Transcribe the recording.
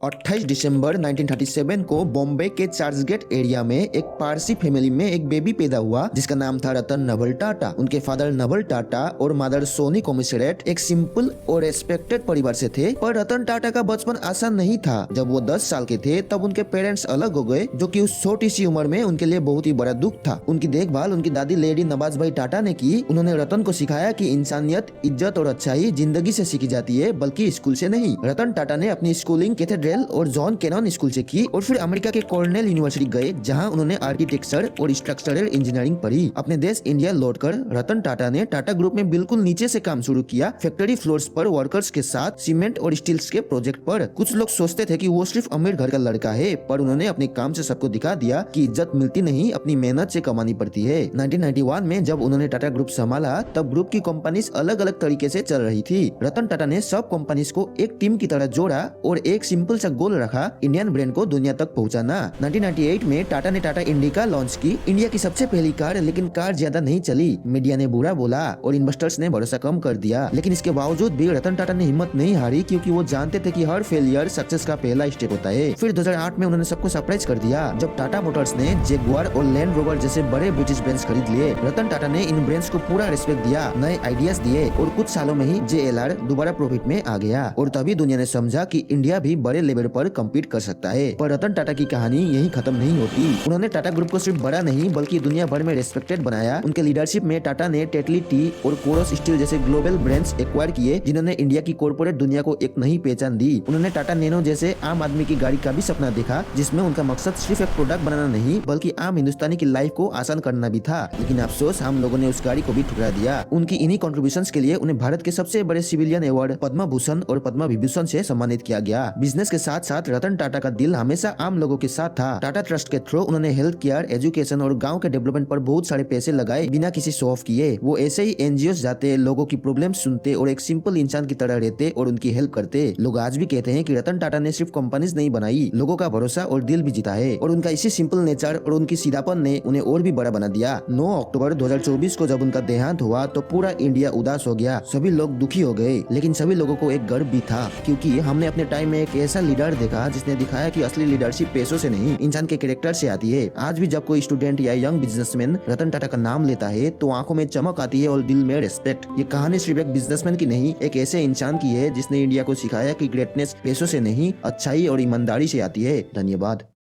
28 दिसंबर 1937 को बॉम्बे के चर्चगेट एरिया में एक पारसी फैमिली में एक बेबी पैदा हुआ जिसका नाम था रतन नवल टाटा। उनके फादर नवल टाटा और मदर सोनी कॉमिसरेट एक सिंपल और रेस्पेक्टेड परिवार से थे। पर रतन टाटा का बचपन आसान नहीं था। जब वो 10 साल के थे तब उनके पेरेंट्स अलग हो गए, जो कि उस छोटी सी उम्र में उनके लिए बहुत ही बड़ा दुख था। उनकी देखभाल उनकी दादी लेडी नवाज भाई टाटा ने की। उन्होंने रतन को सिखाया कि इंसानियत, इज्जत और अच्छाई जिंदगी से सीखी जाती है, बल्कि स्कूल से नहीं। रतन टाटा ने अपनी स्कूलिंग कैथेड्रल और जॉन कैनन स्कूल से की और फिर अमेरिका के कॉर्नेल यूनिवर्सिटी गए, जहां उन्होंने आर्किटेक्चर और स्ट्रक्चरल इंजीनियरिंग पढ़ी। अपने देश इंडिया लौटकर रतन टाटा ने टाटा ग्रुप में बिल्कुल नीचे से काम शुरू किया, फैक्ट्री फ्लोर्स पर वर्कर्स के साथ सीमेंट और स्टील्स के प्रोजेक्ट पर। कुछ लोग सोचते थे कि वो सिर्फ अमीर घर का लड़का है, पर उन्होंने अपने काम से सबको दिखा दिया कि इज्जत मिलती नहीं, अपनी मेहनत से कमानी पड़ती है। 1991 में जब उन्होंने टाटा ग्रुप संभाला तब ग्रुप की कंपनीज अलग अलग तरीके से चल रही थी। रतन टाटा ने सब कंपनीज को एक टीम की तरह जोड़ा और एक सिंपल सा गोल रखा, इंडियन ब्रांड को दुनिया तक पहुंचाना। 1998 में टाटा ने टाटा इंडिका लॉन्च की, इंडिया की सबसे पहली कार। लेकिन कार ज्यादा नहीं चली, मीडिया ने बुरा बोला और इन्वेस्टर्स ने भरोसा कम कर दिया। लेकिन इसके बावजूद भी रतन टाटा ने हिम्मत नहीं हारी, क्योंकि वो जानते थे कि हर फेलियर सक्सेस का पहला स्टेप होता है। फिर 2008 में उन्होंने सबको सरप्राइज कर दिया जब टाटा मोटर्स ने जगुआर और लैंड रोवर जैसे बड़े ब्रिटिश ब्रांड्स खरीद लिए। रतन टाटा ने इन ब्रांड्स को पूरा रिस्पेक्ट दिया, नए आइडियाज दिए और कुछ सालों में ही JLR दोबारा प्रॉफिट में आ गया। और तभी दुनिया ने समझा कि इंडिया भी बड़े लेवल पर कम्पीट कर सकता है। पर रतन टाटा की कहानी यही खत्म नहीं होती। उन्होंने टाटा ग्रुप को सिर्फ बड़ा नहीं बल्कि दुनिया भर में रेस्पेक्टेड बनाया। उनके लीडरशिप में टाटा ने टेटली टी और कोरस स्टील जैसे ग्लोबल ब्रांड्स एक्वायर किए, जिन्होंने इंडिया की कॉर्पोरेट दुनिया को एक नई पहचान दी। उन्होंने टाटा नैनो जैसे आम आदमी की गाड़ी का भी सपना देखा, जिसमें उनका मकसद सिर्फ एक प्रोडक्ट बनाना नहीं बल्कि आम हिंदुस्तानी की लाइफ को आसान करना भी था। लेकिन अफसोस, हम लोगों ने उस गाड़ी को भी ठुकरा दिया। उनकी इन्हीं कॉन्ट्रीब्यूशंस के लिए उन्हें भारत के सबसे बड़े सिविलियन अवार्ड पद्म भूषण और पद्म विभूषण से सम्मानित किया गया। बिजनेस के साथ साथ रतन टाटा का दिल हमेशा आम लोगों के साथ था। टाटा ट्रस्ट के थ्रू उन्होंने हेल्थ केयर, एजुकेशन और गांव के डेवलपमेंट पर बहुत सारे पैसे लगाए, बिना किसी शो ऑफ किए। वो ऐसे ही NGOs जाते, लोगों की प्रॉब्लम सुनते और एक सिंपल इंसान की तरह रहते और उनकी हेल्प करते। लोग आज भी कहते हैं कि रतन टाटा ने सिर्फ कंपनीज नहीं बनाई, लोगों का भरोसा और दिल भी जीता है। और उनका इसी सिंपल नेचर और उनकी सीधापन ने उन्हें और भी बड़ा बना दिया। 9 अक्टूबर 2024 को जब उनका देहांत हुआ तो पूरा इंडिया उदास हो गया, सभी लोग दुखी हो गए। लेकिन सभी लोगों को एक गर्व भी था, क्योंकि हमने अपने टाइम में एक ऐसा लीडर देखा जिसने दिखाया कि असली लीडरशिप पैसों से नहीं, इंसान के कैरेक्टर से आती है। आज भी जब कोई स्टूडेंट या यंग बिजनेसमैन रतन टाटा का नाम लेता है तो आंखों में चमक आती है और दिल में रिस्पेक्ट। ये कहानी सिर्फ एक बिजनेसमैन की नहीं, एक ऐसे इंसान की है जिसने इंडिया को सिखाया कि ग्रेटनेस पैसों से नहीं, अच्छाई और ईमानदारी से आती है। धन्यवाद।